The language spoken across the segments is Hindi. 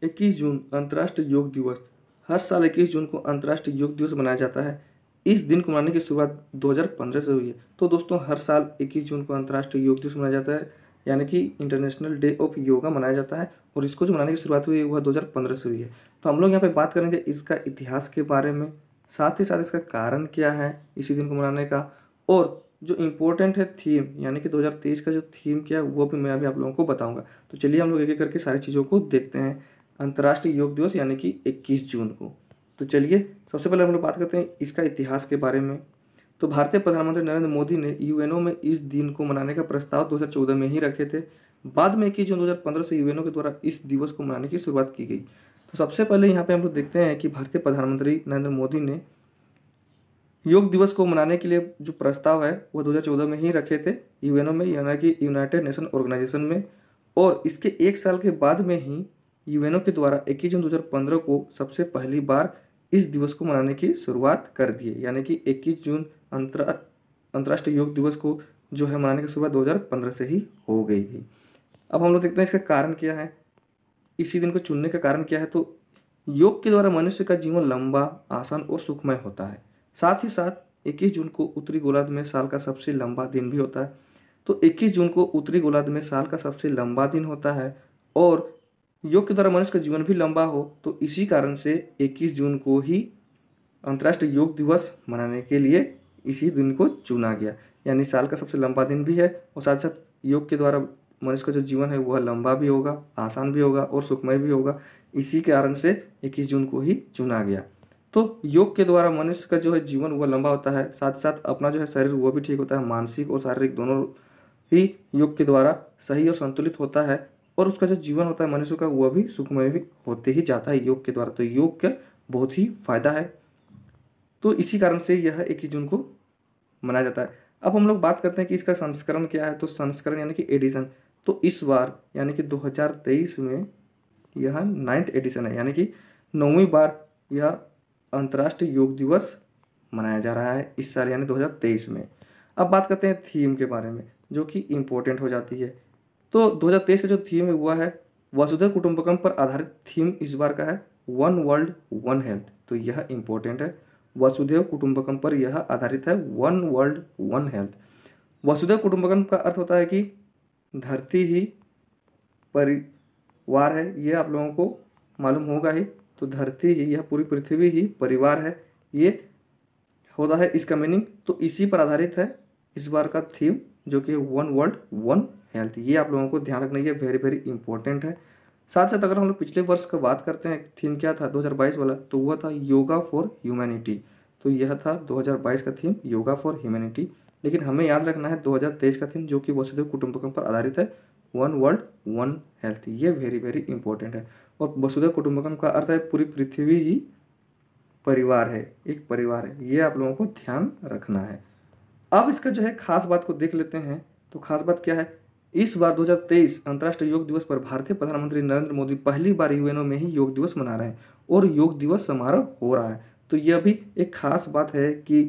21 जून अंतर्राष्ट्रीय योग दिवस। हर साल 21 जून को अंतर्राष्ट्रीय योग दिवस मनाया जाता है। इस दिन को मनाने की शुरुआत 2015 से हुई है। तो दोस्तों हर साल 21 जून को अंतर्राष्ट्रीय योग दिवस मनाया जाता है, यानी कि इंटरनेशनल डे ऑफ योगा मनाया जाता है। और इसको जो मनाने की शुरुआत हुई है वह 2015 से हुई है। तो हम लोग यहाँ पे बात करेंगे इसका इतिहास के बारे में, साथ ही साथ इसका कारण क्या है इसी दिन को मनाने का, और जो इम्पोर्टेंट है थीम, यानी कि 2023 का जो थीम क्या है वो भी मैं अभी आप लोगों को बताऊंगा। तो चलिए हम लोग एक एक करके सारी चीज़ों को देखते हैं। अंतर्राष्ट्रीय योग दिवस यानी कि 21 जून को। तो चलिए सबसे पहले हम लोग बात करते हैं इसका इतिहास के बारे में। तो भारतीय प्रधानमंत्री नरेंद्र मोदी ने यूएनओ में इस दिन को मनाने का प्रस्ताव 2014 में ही रखे थे। बाद में 21 जून 2015 से यूएनओ के द्वारा इस दिवस को मनाने की शुरुआत की गई। तो सबसे पहले यहाँ पे हम लोग देखते हैं कि भारतीय प्रधानमंत्री नरेंद्र मोदी ने योग दिवस को मनाने के लिए जो प्रस्ताव है वो 2014 में ही रखे थे यूएनओ में, यानी कि यूनाइटेड नेशन ऑर्गेनाइजेशन में। और इसके एक साल के बाद में ही यूएनओ के द्वारा 21 जून 2015 को सबसे पहली बार इस दिवस को मनाने की शुरुआत कर दी है, यानी कि 21 जून अंतर्राष्ट्रीय योग दिवस को जो है मनाने की शुरुआत 2015 से ही हो गई थी। अब हम लोग देखते हैं इसका कारण क्या है, इसी दिन को चुनने का कारण क्या है। तो योग के द्वारा मनुष्य का जीवन लंबा, आसान और सुखमय होता है। साथ ही साथ 21 जून को उत्तरी गोलार्ध में साल का सबसे लंबा दिन भी होता है। तो 21 जून को उत्तरी गोलार्ध में साल का सबसे लंबा दिन होता है, और योग के द्वारा मनुष्य का जीवन भी लंबा हो, तो इसी कारण से 21 जून को ही अंतर्राष्ट्रीय योग दिवस मनाने के लिए इसी दिन को चुना गया। यानी साल का सबसे लंबा दिन भी है, और साथ साथ योग के द्वारा मनुष्य का जो जीवन है वह लंबा भी होगा, आसान भी होगा और सुखमय भी होगा। इसी कारण से 21 जून को ही चुना गया। तो योग के द्वारा मनुष्य का जो है जीवन वह लंबा होता है, साथ साथ अपना जो है शरीर वो भी ठीक होता है, मानसिक और शारीरिक दोनों ही योग के द्वारा सही और संतुलित होता है। और उसका जो जीवन होता है मनुष्य का वह भी सुखमय भी होते ही जाता है योग के द्वारा। तो योग का बहुत ही फायदा है, तो इसी कारण से यह 21 जून को मनाया जाता है। अब हम लोग बात करते हैं कि इसका संस्करण क्या है। तो संस्करण यानी कि एडिशन, तो इस बार यानी कि 2023 में यह 9th एडिशन है, यानी कि 9वीं बार यह अंतर्राष्ट्रीय योग दिवस मनाया जा रहा है इस साल, यानी 2023 में। अब बात करते हैं थीम के बारे में, जो कि इम्पोर्टेंट हो जाती है। तो 2023 का जो थीम है वह है वसुधैव कुटुंबकम पर आधारित थीम इस बार का है, वन वर्ल्ड वन हेल्थ। तो यह इम्पोर्टेंट है, वसुधैव कुटुंबकम पर यह आधारित है, वन वर्ल्ड वन हेल्थ। वसुधैव कुटुंबकम का अर्थ होता है कि धरती ही परिवार है, ये आप लोगों को मालूम होगा ही। तो धरती ही, यह पूरी पृथ्वी ही परिवार है, ये होता है इसका मीनिंग। तो इसी पर आधारित है इस बार का थीम, जो कि वन वर्ल्ड वन हेल्थ। ये आप लोगों को ध्यान रखना, ये वेरी वेरी इंपॉर्टेंट है। साथ साथ अगर हम लोग पिछले वर्ष का बात करते हैं, थीम क्या था 2022 वाला, तो वह था योगा फॉर ह्यूमैनिटी। तो यह था 2022 का थीम, योगा फॉर ह्यूमैनिटी। लेकिन हमें याद रखना है 2023 का थीम, जो कि वसुधैव कुटुंबकम पर आधारित है, वन वर्ल्ड वन हेल्थ। ये वेरी वेरी इंपॉर्टेंट है। और वसुधैव कुटुंबकम का अर्थ है पूरी पृथ्वी ही परिवार है, एक परिवार है, ये आप लोगों को ध्यान रखना है। अब इसका जो है खास बात को देख लेते हैं। तो खास बात क्या है, इस बार 2023 अंतर्राष्ट्रीय योग दिवस पर भारतीय प्रधानमंत्री नरेंद्र मोदी पहली बार यूएनओ में ही योग दिवस मना रहे हैं, और योग दिवस समारोह हो रहा है। तो यह भी एक खास बात है कि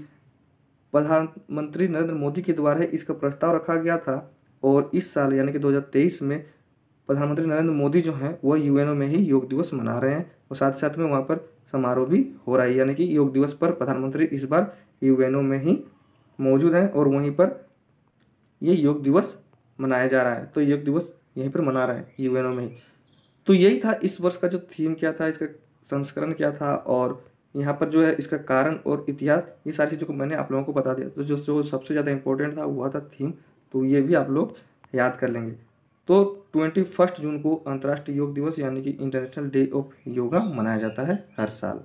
प्रधानमंत्री नरेंद्र मोदी के द्वारा इसका प्रस्ताव रखा गया था, और इस साल यानी कि 2023 में प्रधानमंत्री नरेंद्र मोदी जो हैं वह यूएनओ में ही योग दिवस मना रहे हैं, और साथ साथ में वहाँ पर समारोह भी हो रहा है। यानी कि योग दिवस पर प्रधानमंत्री इस बार यूएनओ में ही मौजूद हैं, और वहीं पर ये योग दिवस मनाया जा रहा है। तो योग दिवस यहीं पर मना रहे हैं यूएनओ में ही। तो यही था इस वर्ष का जो थीम क्या था, इसका संस्करण क्या था, और यहाँ पर जो है इसका कारण और इतिहास, ये सारी चीज़ों को मैंने आप लोगों को बता दिया। तो जो सबसे ज़्यादा इंपॉर्टेंट था वह था थीम, तो ये भी आप लोग याद कर लेंगे। तो 21 जून को अंतर्राष्ट्रीय योग दिवस यानी कि इंटरनेशनल डे ऑफ योगा मनाया जाता है हर साल।